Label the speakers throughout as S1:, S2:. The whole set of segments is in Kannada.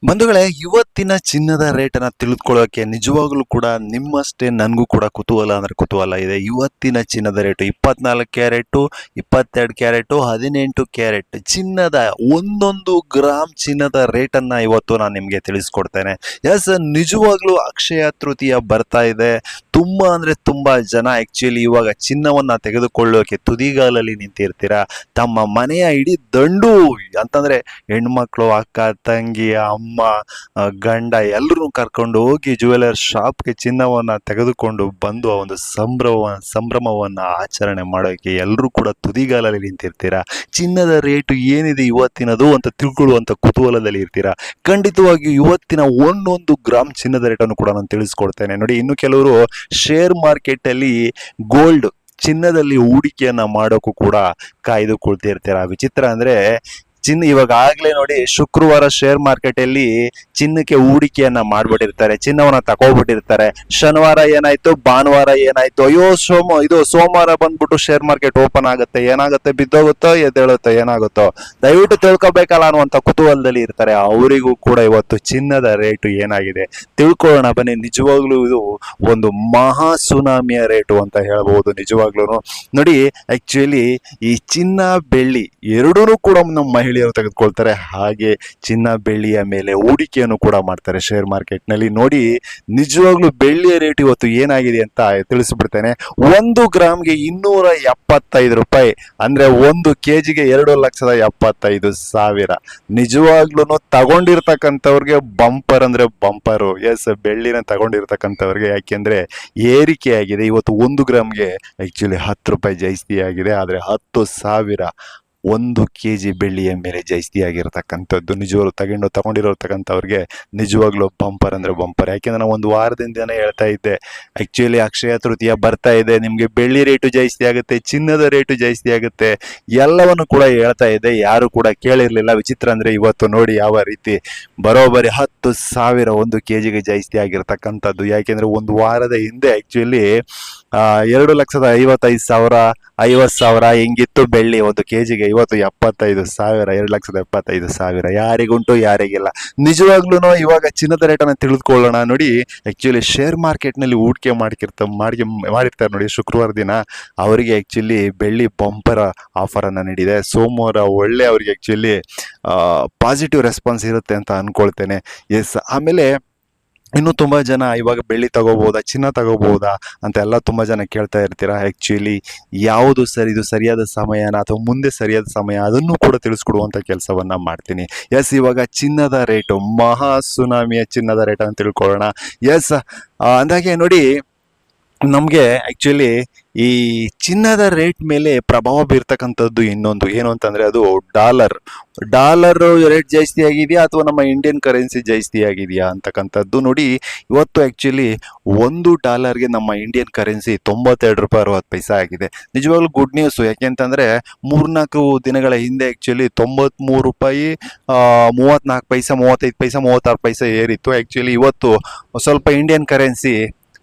S1: ಬಂಧುಗಳೇ, ಇವತ್ತಿನ ಚಿನ್ನದ ರೇಟನ್ನು ತಿಳಿದುಕೊಳ್ಳೋಕೆ ನಿಜವಾಗ್ಲೂ ಕೂಡ ನಿಮ್ಮಷ್ಟೇ ನನಗೂ ಕೂಡ ಕುತೂಹಲ ಇದೆ. ಇವತ್ತಿನ ಚಿನ್ನದ ರೇಟು 24 ಕ್ಯಾರೆಟು, 22 ಕ್ಯಾರೆಟು, 18 ಕ್ಯಾರೆಟ್ ಚಿನ್ನದ ಒಂದೊಂದು ಗ್ರಾಮ್ ಚಿನ್ನದ ರೇಟನ್ನು ಇವತ್ತು ನಾನು ನಿಮಗೆ ತಿಳಿಸ್ಕೊಡ್ತೇನೆ. ಎಸ್, ನಿಜವಾಗ್ಲೂ ಅಕ್ಷಯ ತೃತೀಯ ಬರ್ತಾ ಇದೆ. ತುಂಬ ಅಂದರೆ ತುಂಬ ಜನ ಆ್ಯಕ್ಚುಲಿ ಇವಾಗ ಚಿನ್ನವನ್ನು ತೆಗೆದುಕೊಳ್ಳೋಕೆ ತುದಿಗಾಲಲ್ಲಿ ನಿಂತಿರ್ತೀರಾ. ತಮ್ಮ ಮನೆಯ ಇಡೀ ದಂಡು ಅಂತಂದರೆ ಹೆಣ್ಮಕ್ಳು, ಅಕ್ಕ, ತಂಗಿ, ಅಮ್ಮ, ಗಂಡ ಎಲ್ಲರೂ ಕರ್ಕೊಂಡು ಹೋಗಿ ಜ್ಯುವೆಲರ್ ಶಾಪ್ಗೆ ಚಿನ್ನವನ್ನು ತೆಗೆದುಕೊಂಡು ಬಂದು ಆ ಒಂದು ಸಂಭ್ರಮವನ್ನು ಆಚರಣೆ ಮಾಡೋಕ್ಕೆ ಎಲ್ಲರೂ ಕೂಡ ತುದಿಗಾಲಲ್ಲಿ ನಿಂತಿರ್ತೀರಾ. ಚಿನ್ನದ ರೇಟು ಏನಿದೆ ಇವತ್ತಿನದು ಅಂತ ತಿಳ್ಕೊಳ್ಳುವಂಥ ಕುತೂಹಲದಲ್ಲಿ ಇರ್ತೀರಾ. ಖಂಡಿತವಾಗಿಯೂ ಇವತ್ತಿನ ಒಂದೊಂದು ಗ್ರಾಮ್ ಚಿನ್ನದ ರೇಟನ್ನು ಕೂಡ ನಾನು ತಿಳಿಸ್ಕೊಡ್ತೇನೆ. ನೋಡಿ, ಇನ್ನು ಕೆಲವರು ಶೇರ್ ಮಾರ್ಕೆಟಲ್ಲಿ ಗೋಲ್ಡ್ ಚಿನ್ನದಲ್ಲಿ ಹೂಡಿಕೆಯನ್ನ ಮಾಡೋಕ್ಕೂ ಕೂಡ ಕಾಯ್ದುಕೊಳ್ತಿರ್ತೀರಾ. ವಿಚಿತ್ರ ಅಂದ್ರೆ ಇವಾಗ ಆಗ್ಲೇ ನೋಡಿ, ಶುಕ್ರವಾರ ಶೇರ್ ಮಾರ್ಕೆಟ್ ಅಲ್ಲಿ ಚಿನ್ನಕ್ಕೆ ಹೂಡಿಕೆಯನ್ನ ಮಾಡ್ಬಿಟ್ಟಿರ್ತಾರೆ, ಚಿನ್ನವನ್ನ ತಗೋಬಿಟ್ಟಿರ್ತಾರೆ. ಶನಿವಾರ ಏನಾಯ್ತು, ಭಾನುವಾರ ಏನಾಯ್ತು, ಅಯ್ಯೋ ಸೋಮವಾರ ಬಂದ್ಬಿಟ್ಟು ಶೇರ್ ಮಾರ್ಕೆಟ್ ಓಪನ್ ಆಗುತ್ತೆ, ಏನಾಗುತ್ತೆ, ಬಿದ್ದೋಗುತ್ತೋ ಎದ್ದೇಳುತ್ತೋ, ಏನಾಗುತ್ತೋ, ದಯವಿಟ್ಟು ತಿಳ್ಕೊಬೇಕಲ್ಲ ಅನ್ನುವಂಥ ಕುತೂಹಲದಲ್ಲಿ ಇರ್ತಾರೆ. ಅವರಿಗೂ ಕೂಡ ಇವತ್ತು ಚಿನ್ನದ ರೇಟು ಏನಾಗಿದೆ ತಿಳ್ಕೊಳ್ಳೋಣ ಬನ್ನಿ. ನಿಜವಾಗ್ಲೂ ಇದು ಒಂದು ಮಹಾ ಸುನಾಮಿಯ ರೇಟು ಅಂತ ಹೇಳ್ಬಹುದು. ನಿಜವಾಗ್ಲೂ ನೋಡಿ, ಆಕ್ಚುಲಿ ಈ ಚಿನ್ನ ಬೆಳ್ಳಿ ಎರಡೂ ಕೂಡ ನಮ್ಮ ಮಹಿಳೆಯರು ತೆಗೆದುಕೊಳ್ತಾರೆ. ಹಾಗೆ ಚಿನ್ನ ಬೆಳ್ಳಿಯ ಮೇಲೆ ಹೂಡಿಕೆಯನ್ನು ಕೂಡ ಮಾಡ್ತಾರೆ ಶೇರ್ ಮಾರ್ಕೆಟ್ ನಲ್ಲಿ. ನೋಡಿ, ನಿಜವಾಗ್ಲೂ ಬೆಳ್ಳಿಯ ರೇಟ್ ಇವತ್ತು ಏನಾಗಿದೆ ಅಂತ ತಿಳಿಸ್ಬಿಡ್ತೇನೆ. 1 ಗ್ರಾಮ್ಗೆ 275 ರೂಪಾಯಿ, ಅಂದ್ರೆ 1 ಕೆಜಿಗೆ 2,75,000. ನಿಜವಾಗ್ಲೂ ತಗೊಂಡಿರ್ತಕ್ಕಂಥವ್ರಿಗೆ ಬಂಪರ್ ಅಂದ್ರೆ ಬಂಪರು. ಎಸ್, ಬೆಳ್ಳಿನ ತಗೊಂಡಿರ್ತಕ್ಕಂಥವ್ರಿಗೆ, ಯಾಕೆಂದ್ರೆ ಏರಿಕೆ ಆಗಿದೆ. ಇವತ್ತು 1 ಗ್ರಾಮ್ಗೆ ಆಕ್ಚುಲಿ 10 ರೂಪಾಯಿ ಜಾಸ್ತಿ ಆಗಿದೆ, ಆದ್ರೆ 10,000 1 ಕೆಜಿ ಬೆಳ್ಳಿಯ ಮೇಲೆ ಜಾಸ್ತಿ ಆಗಿರ್ತಕ್ಕಂಥದ್ದು. ನಿಜವಾಗ್ಲೂ ತಗೊಂಡಿರೋತಕ್ಕಂಥವ್ರಿಗೆ ನಿಜವಾಗ್ಲೂ ಬಂಪರ್ ಅಂದ್ರೆ ಬಂಪರ್. ಯಾಕೆಂದ್ರೆ ನಾನು ಒಂದು ವಾರದಿಂದನೇ ಹೇಳ್ತಾ ಇದ್ದೆ, ಆಕ್ಚುಲಿ ಅಕ್ಷಯ ತೃತೀಯ ಬರ್ತಾ ಇದೆ, ನಿಮ್ಗೆ ಬೆಳ್ಳಿ ರೇಟು ಜಾಸ್ತಿ ಆಗುತ್ತೆ, ಚಿನ್ನದ ರೇಟು ಜಾಸ್ತಿ ಆಗುತ್ತೆ, ಎಲ್ಲವನ್ನು ಕೂಡ ಹೇಳ್ತಾ ಇದ್ದೆ. ಯಾರು ಕೂಡ ಕೇಳಿರ್ಲಿಲ್ಲ. ವಿಚಿತ್ರ ಅಂದ್ರೆ ಇವತ್ತು ನೋಡಿ ಯಾವ ರೀತಿ ಬರೋಬ್ಬರಿ 10,000 1 ಕೆಜಿಗೆ ಜಾಸ್ತಿ ಆಗಿರ್ತಕ್ಕಂಥದ್ದು. ಯಾಕೆಂದ್ರೆ ಒಂದು ವಾರದ ಹಿಂದೆ ಆಕ್ಚುಲಿ 2,55,000 50,000 ಹಿಂಗಿತ್ತು ಬೆಳ್ಳಿ 1 ಕೆಜಿಗೆ. ಇವತ್ತು 75,000, 2,75,000. ಯಾರಿಗುಂಟು ಯಾರಿಗಿಲ್ಲ. ನಿಜವಾಗ್ಲೂ ಇವಾಗ ಚಿನ್ನದ ರೇಟನ್ನು ತಿಳಿದುಕೊಳ್ಳೋಣ. ನೋಡಿ, ಆಕ್ಚುಲಿ ಶೇರ್ ಮಾರ್ಕೆಟ್ ನಲ್ಲಿ ಹೂಡಿಕೆ ಮಾಡಿರ್ತಾರೆ ನೋಡಿ, ಶುಕ್ರವಾರ ದಿನ ಅವರಿಗೆ ಆಕ್ಚುಲಿ ಬೆಳ್ಳಿ ಬಂಪರ್ ಆಫರ್ ಅನ್ನ ನೀಡಿದೆ. ಸೋಮವಾರ ಒಳ್ಳೆ ಅವರಿಗೆ ಆಕ್ಚುಲಿ ಪಾಸಿಟಿವ್ ರೆಸ್ಪಾನ್ಸ್ ಇರುತ್ತೆ ಅಂತ ಅನ್ಕೊಳ್ತೇನೆ. ಎಸ್, ಆಮೇಲೆ ಇನ್ನು ತುಂಬಾ ಜನ ಇವಾಗ ಬೆಳ್ಳಿ ತಗೋಬಹುದಾ, ಚಿನ್ನ ತಗೋಬಹುದಾ ಅಂತ ಎಲ್ಲ ತುಂಬಾ ಜನ ಕೇಳ್ತಾ ಇರ್ತೀರಾ. ಆಕ್ಚುಲಿ ಯಾವುದು ಇದು ಸರಿಯಾದ ಸಮಯನ ಅಥವಾ ಮುಂದೆ ಸರಿಯಾದ ಸಮಯ, ಅದನ್ನು ಕೂಡ ತಿಳಿಸ್ಕೊಡುವಂತ ಕೆಲಸವನ್ನ ಮಾಡ್ತೀನಿ. ಎಸ್, ಇವಾಗ ಚಿನ್ನದ ರೇಟು, ಮಹಾ ಸುನಾಮಿಯ ಚಿನ್ನದ ರೇಟ್ ಅಂತ ತಿಳ್ಕೊಳ್ಳೋಣ. ಎಸ್, ಅಂದಾಗೆ ನೋಡಿ, ನಮಗೆ ಆಕ್ಚುಲಿ ಈ ಚಿನ್ನದ ರೇಟ್ ಮೇಲೆ ಪ್ರಭಾವ ಬೀರ್ತಕ್ಕಂಥದ್ದು ಇನ್ನೊಂದು ಏನು ಅಂತಂದ್ರೆ ಅದು ಡಾಲರ್ ರೇಟ್ ಜಾಸ್ತಿ ಆಗಿದೆಯಾ ಅಥವಾ ನಮ್ಮ ಇಂಡಿಯನ್ ಕರೆನ್ಸಿ ಜಾಸ್ತಿ ಆಗಿದೆಯಾ ಅಂತಕ್ಕಂಥದ್ದು. ನೋಡಿ, ಇವತ್ತು ಆಕ್ಚುಲಿ $1ಗೆ ನಮ್ಮ ಇಂಡಿಯನ್ ಕರೆನ್ಸಿ 92 ರೂಪಾಯಿ 60 ಪೈಸೆ ಆಗಿದೆ. ನಿಜವಾಗ್ಲೂ ಗುಡ್ ನ್ಯೂಸ್. ಯಾಕೆಂತಂದ್ರೆ 3-4 ದಿನಗಳ ಹಿಂದೆ ಆಕ್ಚುಲಿ 93 ರೂಪಾಯಿ 34 ಪೈಸೆ, 35 ಪೈಸೆ, 36 ಪೈಸೆ ಏರಿತ್ತು. ಆಕ್ಚುಲಿ ಇವತ್ತು ಸ್ವಲ್ಪ ಇಂಡಿಯನ್ ಕರೆನ್ಸಿ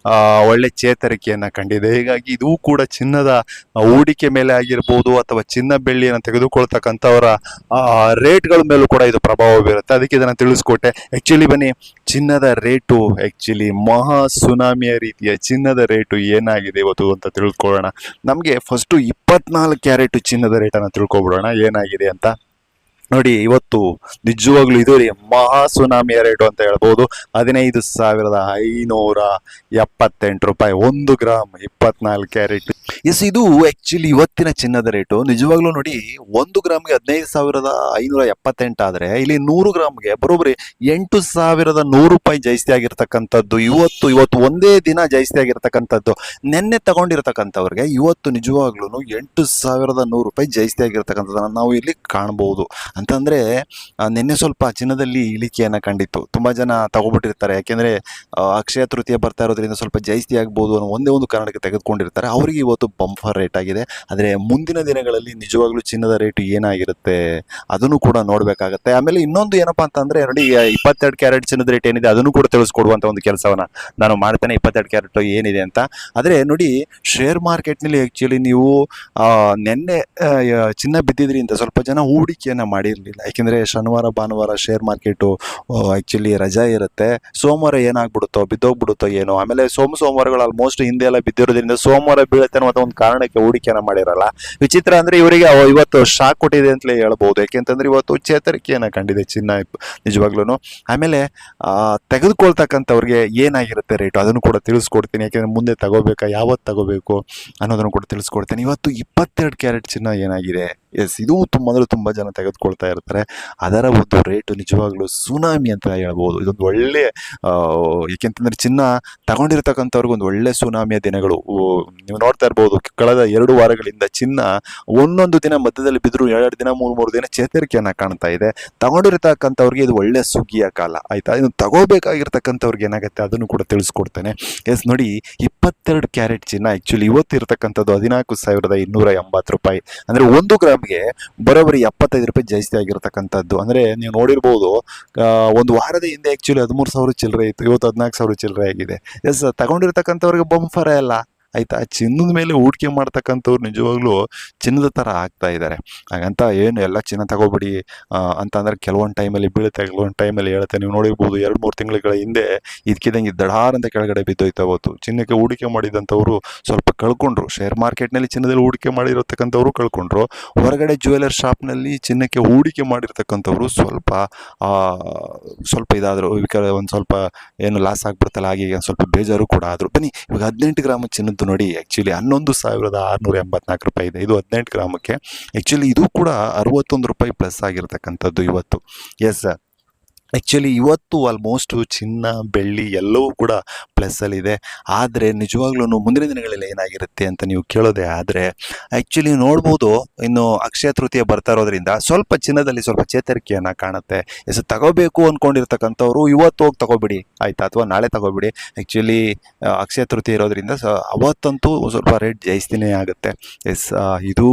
S1: ಒಳ್ಳೆ ಚೇತರಿಕೆಯನ್ನ ಕಂಡಿದೆ. ಹೀಗಾಗಿ ಇದು ಕೂಡ ಚಿನ್ನದ ಹೂಡಿಕೆ ಮೇಲೆ ಆಗಿರ್ಬೋದು ಅಥವಾ ಚಿನ್ನ ಬೆಳ್ಳಿಯನ್ನು ತೆಗೆದುಕೊಳ್ತಕ್ಕಂಥವರ ರೇಟ್ಗಳ ಮೇಲೂ ಕೂಡ ಇದು ಪ್ರಭಾವ ಬೀರುತ್ತೆ. ಅದಕ್ಕೆ ಇದನ್ನ ತಿಳಿಸ್ಕೊಟ್ಟೆ. ಆಕ್ಚುಲಿ ಬನ್ನಿ, ಚಿನ್ನದ ರೇಟು ಆಕ್ಚುಲಿ ಮಹಾ ಸುನಾಮಿಯ ರೀತಿಯ ಚಿನ್ನದ ರೇಟು ಏನಾಗಿದೆ ಇವತ್ತು ಅಂತ ತಿಳ್ಕೊಳ್ಳೋಣ. ನಮಗೆ ಫಸ್ಟ್ 24 ಕ್ಯಾರೆಟ್ ಚಿನ್ನದ ರೇಟನ್ನು ತಿಳ್ಕೊಬಿಡೋಣ ಏನಾಗಿದೆ ಅಂತ. ನೋಡಿ, ಇವತ್ತು ನಿಜವಾಗ್ಲೂ ಇದು ಮಹಾ ಸುನಾಮಿಯ ರೇಟು ಅಂತ ಹೇಳ್ಬೋದು. 15,578 ರೂಪಾಯಿ 1 ಗ್ರಾಮ್ 24 ಕ್ಯಾರೆಟ್. ಎಸ್, ಇದು ಆಕ್ಚುಲಿ ಇವತ್ತಿನ ಚಿನ್ನದ ರೇಟು. ನಿಜವಾಗ್ಲೂ ನೋಡಿ, 1 ಗ್ರಾಮ್ಗೆ 15,578 ಆದ್ರೆ ಇಲ್ಲಿ 100 ಗ್ರಾಮ್ಗೆ ಬರೋಬ್ಬರಿ 8,100 ರೂಪಾಯಿ ಜಾಸ್ತಿ ಆಗಿರ್ತಕ್ಕಂಥದ್ದು. ಇವತ್ತು ಒಂದೇ ದಿನ ಜಾಸ್ತಿ ಆಗಿರ್ತಕ್ಕಂಥದ್ದು. ನೆನ್ನೆ ತಗೊಂಡಿರ್ತಕ್ಕಂಥವ್ರಿಗೆ ಇವತ್ತು ನಿಜವಾಗ್ಲೂ 8,100 ರೂಪಾಯಿ ಜಾಸ್ತಿ ಆಗಿರ್ತಕ್ಕಂಥದ್ದನ್ನ ನಾವು ಇಲ್ಲಿ ಕಾಣಬಹುದು. ಅಂತಂದ್ರೆ ನಿನ್ನೆ ಸ್ವಲ್ಪ ಚಿನ್ನದಲ್ಲಿ ಇಳಿಕೆಯನ್ನ ಕಂಡಿತ್ತು. ತುಂಬಾ ಜನ ತಗೋಬಿಟ್ಟಿರ್ತಾರೆ, ಯಾಕೆಂದ್ರೆ ಅಕ್ಷಯ ತೃತೀಯ ಬರ್ತಾ ಇರೋದ್ರಿಂದ ಸ್ವಲ್ಪ ಜಾಸ್ತಿ ಆಗ್ಬೋದು ಅನ್ನೋ ಒಂದೇ ಒಂದು ಕಾರಣಕ್ಕೆ ತೆಗೆದುಕೊಂಡಿರ್ತಾರೆ. ಅವರಿಗೆ ಇವತ್ತು ಇವತ್ತು ಬಂಫರ್ ರೇಟ್ ಆಗಿದೆ. ಆದರೆ ಮುಂದಿನ ದಿನಗಳಲ್ಲಿ ನಿಜವಾಗ್ಲೂ ಚಿನ್ನದ ರೇಟ್ ಏನಾಗಿರುತ್ತೆ ಅದನ್ನು ಕೂಡ ನೋಡಬೇಕಾಗತ್ತೆ. ಆಮೇಲೆ ಇನ್ನೊಂದು ಏನಪ್ಪಾ ಅಂತಂದ್ರೆ ನೋಡಿ, 22 ಕ್ಯಾರೆಟ್ ಚಿನ್ನದ ರೇಟ್ ಏನಿದೆ ಅದನ್ನು ಕೂಡ ತಿಳಿಸ್ಕೊಡುವಂತ ಒಂದು ಕೆಲಸವನ್ನ ನಾನು ಮಾಡ್ತೇನೆ. 22 ಕ್ಯಾರೆಟ್ ಏನಿದೆ ಅಂತ. ಆದರೆ ನೋಡಿ, ಶೇರ್ ಮಾರ್ಕೆಟ್ನಲ್ಲಿ ಆಕ್ಚುಲಿ ನೀವು ನೆನ್ನೆ ಚಿನ್ನ ಬಿದ್ದಿದ್ರಿಂದ ಸ್ವಲ್ಪ ಜನ ಹೂಡಿಕೆಯನ್ನ ಮಾಡಿರಲಿಲ್ಲ. ಯಾಕೆಂದ್ರೆ ಶನಿವಾರ ಭಾನುವಾರ ಶೇರ್ ಮಾರ್ಕೆಟು ಆಕ್ಚುಲಿ ರಜಾ ಇರುತ್ತೆ. ಸೋಮವಾರ ಏನಾಗ್ಬಿಡುತ್ತೋ ಬಿದ್ದೋಗ್ಬಿಡುತ್ತೋ ಏನೋ. ಆಮೇಲೆ ಸೋಮವಾರಗಳು ಆಲ್ಮೋಸ್ಟ್ ಹಿಂದೆ ಎಲ್ಲ ಬಿದ್ದಿರೋದ್ರಿಂದ ಸೋಮವಾರ ಬೀಳುತ್ತೆ ಅನ್ನೋ ಒಂದು ಕಾರಣಕ್ಕೆ ಹೂಡಿಕೆಯನ್ನ ಮಾಡಿರಲ್ಲ. ವಿಚಿತ್ರ ಅಂದ್ರೆ ಇವರಿಗೆ ಇವತ್ತು ಶಾಕ್ ಕೊಟ್ಟಿದೆ ಅಂತಲೇ ಹೇಳ್ಬಹುದು. ಯಾಕೆಂತಂದ್ರೆ ಇವತ್ತು ಚೇತರಿಕೆಯನ್ನ ಕಂಡಿದೆ ಚಿನ್ನ ನಿಜವಾಗ್ಲೂ. ಆಮೇಲೆ ತೆಗೆದುಕೊಳ್ತಕ್ಕಂಥವ್ರಿಗೆ ಏನಾಗಿರುತ್ತೆ ರೇಟು ಅದನ್ನು ಕೂಡ ತಿಳಿಸ್ಕೊಡ್ತೀನಿ. ಯಾಕೆಂದ್ರೆ ಮುಂದೆ ತಗೋಬೇಕಾ, ಯಾವತ್ತು ತಗೋಬೇಕು ಅನ್ನೋದನ್ನು ಕೂಡ ತಿಳಿಸ್ಕೊಡ್ತೀನಿ. ಇವತ್ತು 22 ಕ್ಯಾರೆಟ್ ಚಿನ್ನ ಏನಾಗಿದೆ, ಎಸ್, ಇದು ಮೊದಲು ತುಂಬಾ ಜನ ತೆಗೆದುಕೊಳ್ತಾ ಇರ್ತಾರೆ. ಅದರ ಒಂದು ರೇಟು ನಿಜವಾಗ್ಲೂ ಸುನಾಮಿ ಅಂತ ಹೇಳ್ಬೋದು. ಇದೊಂದು ಒಳ್ಳೆ ಏಕೆಂತಂದ್ರೆ ಚಿನ್ನ ತಗೊಂಡಿರ್ತಕ್ಕಂಥವ್ರಿಗೆ ಒಂದು ಒಳ್ಳೆ ಸುನಾಮಿಯ ದಿನಗಳು. ನೀವು ನೋಡ್ತಾ ಇರ್ಬೋದು, ಕಳೆದ 2 ವಾರಗಳಿಂದ ಚಿನ್ನ ಒಂದೊಂದು ದಿನ ಮಧ್ಯದಲ್ಲಿ ಬಿದ್ರು 2 ದಿನ 3 ದಿನ ಚೇತರಿಕೆಯನ್ನ ಕಾಣ್ತಾ ಇದೆ. ತಗೊಂಡಿರ್ತಕ್ಕಂಥವ್ರಿಗೆ ಇದು ಒಳ್ಳೆ ಸುಗ್ಗಿಯ ಕಾಲ, ಆಯ್ತಾ. ಇದು ತಗೋಬೇಕಾಗಿರ್ತಕ್ಕಂಥವ್ರಿಗೆ ಏನಾಗುತ್ತೆ ಅದನ್ನು ಕೂಡ ತಿಳಿಸ್ಕೊಡ್ತೇನೆ. ಎಸ್ ನೋಡಿ, 22 ಕ್ಯಾರೆಟ್ ಚಿನ್ನ ಆಕ್ಚುಲಿ ಇವತ್ತು ಇರ್ತಕ್ಕಂಥದ್ದು 14,280 ರೂಪಾಯಿ. ಅಂದ್ರೆ 1 ಗ್ರಾಮ್ಗೆ ಬರೋಬ್ಬರಿ 75 ರೂಪಾಯಿ ಜಾಸ್ತಿ ಆಗಿರ್ತಕ್ಕಂಥದ್ದು. ಅಂದ್ರೆ ನೀವು ನೋಡಿರ್ಬೋದು, ಒಂದು ವಾರದ ಹಿಂದೆ ಆಕ್ಚುಲಿ 13,000 ಚಿಲ್ಲರೆ ಇತ್ತು, ಇವತ್ತು 14,000 ಚಿಲ್ಲರೆ ಆಗಿದೆ. ಎಸ್, ತಗೊಂಡಿರ್ತಕ್ಕಂಥವ್ರಿಗೆ ಬಂಫರ ಎಲ್ಲ, ಆಯ್ತಾ. ಚಿನ್ನದ ಮೇಲೆ ಹೂಡಿಕೆ ಮಾಡ್ತಕ್ಕಂಥವ್ರು ನಿಜವಾಗ್ಲೂ ಚಿನ್ನದ ತರ ಆಗ್ತಾ ಇದ್ದಾರೆ. ಹಾಗಂತ ಏನು ಎಲ್ಲ ಚಿನ್ನ ತಗೋಬಿಡಿ ಅಂತ ಅಂದ್ರೆ ಕೆಲವೊಂದು ಟೈಮಲ್ಲಿ ಬೀಳುತ್ತೆ, ಕೆಲವೊಂದು ಟೈಮಲ್ಲಿ ಹೇಳುತ್ತೆ. ನೀವು ನೋಡಿರ್ಬೋದು 2-3 ತಿಂಗಳ ಹಿಂದೆ ಇದಕ್ಕಿದಂಗೆ ದಡಾರ್ ಅಂತ ಕೆಳಗಡೆ ಬಿದ್ದೋಯ್ತಾ ಹೋಯ್ತು. ಚಿನ್ನಕ್ಕೆ ಹೂಡಿಕೆ ಮಾಡಿದಂಥವ್ರು ಸ್ವಲ್ಪ ಕಳ್ಕೊಂಡ್ರು. ಶೇರ್ ಮಾರ್ಕೆಟ್ನಲ್ಲಿ ಚಿನ್ನದಲ್ಲಿ ಹೂಡಿಕೆ ಮಾಡಿರತಕ್ಕಂಥವ್ರು ಕಳ್ಕೊಂಡ್ರು. ಹೊರಗಡೆ ಜ್ಯುವೆಲರ್ ಶಾಪ್ನಲ್ಲಿ ಚಿನ್ನಕ್ಕೆ ಹೂಡಿಕೆ ಮಾಡಿರ್ತಕ್ಕಂಥವ್ರು ಸ್ವಲ್ಪ ಇದಾದ್ರು, ಒಂದು ಸ್ವಲ್ಪ ಏನು ಲಾಸ್ ಆಗ್ಬಿಡ್ತಲ್ಲ, ಹಾಗೆ ಒಂದು ಸ್ವಲ್ಪ ಬೇಜಾರು ಕೂಡ ಆದ್ರು. ಬನ್ನಿ, ಇವಾಗ 18 ಗ್ರಾಮ್ ಚಿನ್ನದ್ದು ನೋಡಿ, ಆಕ್ಚುಲಿ 11,684 ರೂಪಾಯಿ ಇದೆ. ಇದು 18 ಗ್ರಾಮಕ್ಕೆ. ಆಕ್ಚುಲಿ ಇದು ಕೂಡ 61 ರೂಪಾಯಿ ಪ್ಲಸ್ ಆಗಿರ್ತಕ್ಕಂಥದ್ದು ಇವತ್ತು. ಎಸ್, ಆಕ್ಚುಲಿ ಇವತ್ತು ಆಲ್ಮೋಸ್ಟ್ ಚಿನ್ನ ಬೆಳ್ಳಿ ಎಲ್ಲವೂ ಕೂಡ ಪ್ಲಸ್ ಅಲ್ಲಿ ಇದೆ. ಆದರೆ ನಿಜವಾಗ್ಲೂ ಮುಂದಿನ ದಿನಗಳಲ್ಲಿ ಏನಾಗಿರುತ್ತೆ ಅಂತ ನೀವು ಕೇಳೋದೇ ಆದರೆ ಆಕ್ಚುಲಿ ನೋಡ್ಬೋದು, ಇನ್ನು ಅಕ್ಷಯ ತೃತೀಯ ಬರ್ತಾ ಇರೋದ್ರಿಂದ ಸ್ವಲ್ಪ ಚಿನ್ನದಲ್ಲಿ ಸ್ವಲ್ಪ ಚೇತರಿಕೆಯನ್ನ ಕಾಣುತ್ತೆ. ಎಸ್, ತಗೋಬೇಕು ಅನ್ಕೊಂಡಿರ್ತಕ್ಕಂಥವ್ರು ಇವತ್ತು ಹೋಗಿ ತಗೋಬಿಡಿ, ಆಯ್ತಾ, ಅಥವಾ ನಾಳೆ ತಗೋಬಿಡಿ. ಆಕ್ಚುಲಿ ಅಕ್ಷಯ ತೃತೀಯ ಇರೋದ್ರಿಂದ ಅವತ್ತಂತೂ ಸ್ವಲ್ಪ ರೇಟ್ ಜಾಸ್ತಿನೇ ಆಗುತ್ತೆ. ಎಸ್, ಇದು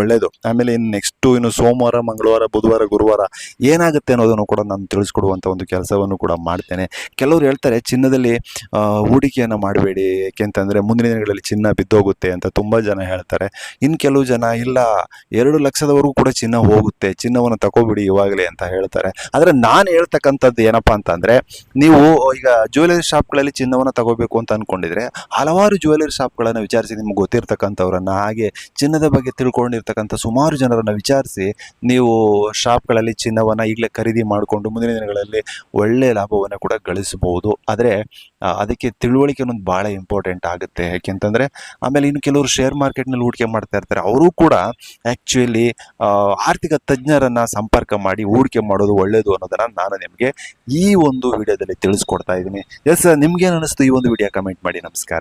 S1: ಒಳ್ಳೇದು. ಆಮೇಲೆ ಇನ್ನು ನೆಕ್ಸ್ಟು ಇನ್ನು ಸೋಮವಾರ, ಮಂಗಳವಾರ, ಬುಧವಾರ, ಗುರುವಾರ ಏನಾಗುತ್ತೆ ಅನ್ನೋದನ್ನು ಕೂಡ ನಾನು ತಿಳಿಸ್ಕೊಡುವಂಥ ಒಂದು ಕೆಲಸವನ್ನು ಕೂಡ ಮಾಡ್ತೇನೆ. ಕೆಲವರು ಹೇಳ್ತಾರೆ ಚಿನ್ನದಲ್ಲಿ ಹೂಡಿಕೆಯನ್ನು ಮಾಡಬೇಡಿ, ಏಕೆಂತಂದರೆ ಮುಂದಿನ ದಿನಗಳಲ್ಲಿ ಚಿನ್ನ ಬಿದ್ದೋಗುತ್ತೆ ಅಂತ ತುಂಬ ಜನ ಹೇಳ್ತಾರೆ. ಇನ್ನು ಕೆಲವು ಜನ ಇಲ್ಲ, 2 ಲಕ್ಷದವರೆಗೂ ಕೂಡ ಚಿನ್ನ ಹೋಗುತ್ತೆ, ಚಿನ್ನವನ್ನು ತಗೋಬಿಡಿ ಇವಾಗಲೇ ಅಂತ ಹೇಳ್ತಾರೆ. ಆದರೆ ನಾನು ಹೇಳ್ತಕ್ಕಂಥದ್ದು ಏನಪ್ಪಾ ಅಂತಂದರೆ, ನೀವು ಈಗ ಜ್ಯುವೆಲರಿ ಶಾಪ್ಗಳಲ್ಲಿ ಚಿನ್ನವನ್ನು ತಗೋಬೇಕು ಅಂತ ಅಂದ್ಕೊಂಡಿದ್ರೆ ಹಲವಾರು ಜ್ಯುವೆಲರಿ ಶಾಪ್ಗಳನ್ನು ವಿಚಾರಿಸಿ, ನಿಮ್ಗೆ ಗೊತ್ತಿರ್ತಕ್ಕಂಥವ್ರನ್ನ, ಹಾಗೆ ಚಿನ್ನದ ಬಗ್ಗೆ ತಿಳ್ಕೊಂಡಿರ್ತಕ್ಕಂಥ ಸುಮಾರು ಜನರನ್ನು ವಿಚಾರಿಸಿ ನೀವು ಶಾಪ್ಗಳಲ್ಲಿ ಚಿನ್ನವನ್ನು ಈಗಲೇ ಖರೀದಿ ಮಾಡಿಕೊಂಡು ಮುಂದಿನ ದಿನಗಳಲ್ಲಿ ಒಳ್ಳೆ ಲಾಭವನ್ನು ಕೂಡ ಗಳಿಸಬಹುದು. ಆದರೆ ಅದಕ್ಕೆ ತಿಳುವಳಿಕೆ ಅನ್ನೋದು ಭಾಳ ಇಂಪಾರ್ಟೆಂಟ್ ಆಗುತ್ತೆ. ಯಾಕೆಂತಂದರೆ ಆಮೇಲೆ ಇನ್ನು ಕೆಲವರು ಶೇರ್ ಮಾರ್ಕೆಟ್ನಲ್ಲಿ ಹೂಡಿಕೆ ಮಾಡ್ತಾ ಇರ್ತಾರೆ, ಅವರು ಕೂಡ ಆ್ಯಕ್ಚುಲಿ ಆರ್ಥಿಕ ತಜ್ಞರನ್ನು ಸಂಪರ್ಕ ಮಾಡಿ ಹೂಡಿಕೆ ಮಾಡೋದು ಒಳ್ಳೆಯದು ಅನ್ನೋದನ್ನು ನಾನು ನಿಮಗೆ ಈ ಒಂದು ವಿಡಿಯೋದಲ್ಲಿ ತಿಳಿಸ್ಕೊಡ್ತಾ ಇದ್ದೀನಿ. ಎಸ್, ನಿಮ್ಗೇನು ಅನ್ನಿಸ್ತು ಈ ಒಂದು ವಿಡಿಯೋ ಕಮೆಂಟ್ ಮಾಡಿ. ನಮಸ್ಕಾರ.